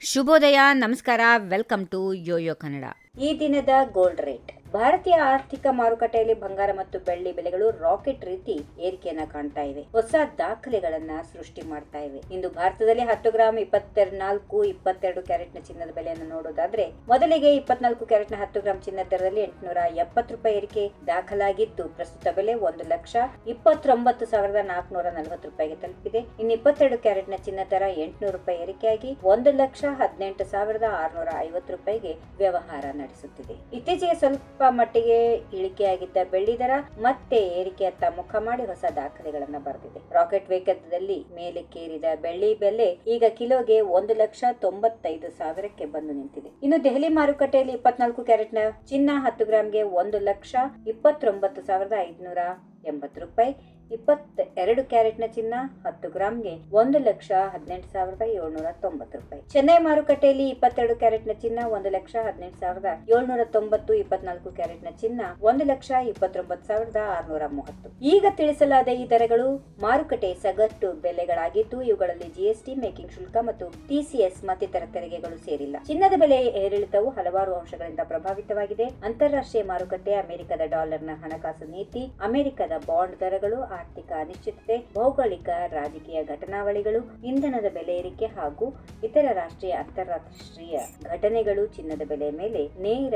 ಶುಭೋದಯ, ನಮಸ್ಕಾರ, welcome to Yoyo Kannada. ಈ ದಿನದ ಗೋಲ್ಡ್ ರೇಟ್. ಭಾರತೀಯ ಆರ್ಥಿಕ ಮಾರುಕಟ್ಟೆಯಲ್ಲಿ ಬಂಗಾರ ಮತ್ತು ಬೆಳ್ಳಿ ಬೆಲೆಗಳು ರಾಕೆಟ್ ರೀತಿ ಏರಿಕೆಯನ್ನ ಕಾಣ್ತಾ ಇವೆ. ಹೊಸ ದಾಖಲೆಗಳನ್ನ ಸೃಷ್ಟಿ ಮಾಡ್ತಾ ಇವೆ. ಇಂದು ಭಾರತದಲ್ಲಿ 10 ಗ್ರಾಂ 22 ಕ್ಯಾರೆಟ್ ನ ಚಿನ್ನದ ಬೆಲೆಯನ್ನು ನೋಡೋದಾದ್ರೆ, ಮೊದಲಿಗೆ 24 ಕ್ಯಾರೆಟ್ ನ 10 ಗ್ರಾಂ ಚಿನ್ನದ ದರದಲ್ಲಿ ₹870 ಏರಿಕೆ ದಾಖಲಾಗಿದ್ದು, ಪ್ರಸ್ತುತ ಬೆಲೆ ₹1,29,440 ತಲುಪಿದೆ. ಇನ್ನು 22 ಕ್ಯಾರೆಟ್ ನ ಚಿನ್ನದ ದರ ₹800 ಏರಿಕೆಯಾಗಿ ₹1,18,650 ವ್ಯವಹಾರ ನಡೆಸುತ್ತಿದೆ. ಇತ್ತೀಚೆಗೆ ಸ್ವಲ್ಪ ಮಟ್ಟಿಗೆ ಇಳಿಕೆಯಾಗಿದ್ದ ಬೆಳ್ಳಿ ದರ ಮತ್ತೆ ಏರಿಕೆಯತ್ತ ಮುಖ ಮಾಡಿ ಹೊಸ ದಾಖಲೆಗಳನ್ನ ಬರೆದಿದೆ. ರಾಕೆಟ್ ವೇಗದಲ್ಲಿ ಮೇಲಕ್ಕೇರಿದ ಬೆಳ್ಳಿ ಬೆಲೆ ಈಗ ಕಿಲೋಗೆ $1,95,000 ಬಂದು ನಿಂತಿದೆ. ಇನ್ನು ದೆಹಲಿ ಮಾರುಕಟ್ಟೆಯಲ್ಲಿ 24 ಕ್ಯಾರೆಟ್ ನ ಚಿನ್ನ 10 ಗ್ರಾಂಗೆ $1,29,580, 22 ಕ್ಯಾರೆಟ್ ನ ಚಿನ್ನ 10 ಗ್ರಾಂಗೆ $1,18,790. ಚೆನ್ನೈ ಮಾರುಕಟ್ಟೆಯಲ್ಲಿ 22 ಕ್ಯಾರೆಟ್ ನ ಚಿನ್ನ $1,18,790, 24 ಕ್ಯಾರೆಟ್ ನ ಚಿನ್ನ $1,29,630. ಈಗ ತಿಳಿಸಲಾದ ಈ ದರಗಳು ಮಾರುಕಟ್ಟೆ ಸಗಟು ಬೆಲೆಗಳಾಗಿದ್ದು, ಇವುಗಳಲ್ಲಿ ಜಿಎಸ್ಟಿ, ಮೇಕಿಂಗ್ ಶುಲ್ಕ ಮತ್ತು ಟಿಸಿಎಸ್ ಮತ್ತಿತರ ತೆರಿಗೆಗಳು ಸೇರಿಲ್ಲ. ಚಿನ್ನದ ಬೆಲೆ ಏರಿಳಿತವು ಹಲವಾರು ಅಂಶಗಳಿಂದ ಪ್ರಭಾವಿತವಾಗಿದೆ. ಅಂತಾರಾಷ್ಟ್ರೀಯ ಮಾರುಕಟ್ಟೆ, ಅಮೆರಿಕದ ಡಾಲರ್ನ ಹಣಕಾಸು ನೀತಿ, ಅಮೆರಿಕದ ಬಾಂಡ್ ದರಗಳು, ಆರ್ಥಿಕ ಅನಿಶ್ಚಿತತೆ, ಭೌಗೋಳಿಕ ರಾಜಕೀಯ ಘಟನಾವಳಿಗಳು, ಇಂಧನದ ಬೆಲೆ ಏರಿಕೆ ಹಾಗೂ ಇತರ ರಾಷ್ಟ್ರೀಯ ಅಂತಾರಾಷ್ಟ್ರೀಯ ಘಟನೆಗಳು ಚಿನ್ನದ ಬೆಲೆ ಮೇಲೆ ನೇರ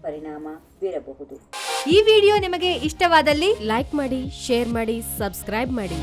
ಪರಿಣಾಮ ಬೀರಬಹುದು. ಈ ವಿಡಿಯೋ ನಿಮಗೆ ಇಷ್ಟವಾದಲ್ಲಿ ಲೈಕ್ ಮಾಡಿ, ಶೇರ್ ಮಾಡಿ, ಸಬ್ಸ್ಕ್ರೈಬ್ ಮಾಡಿ.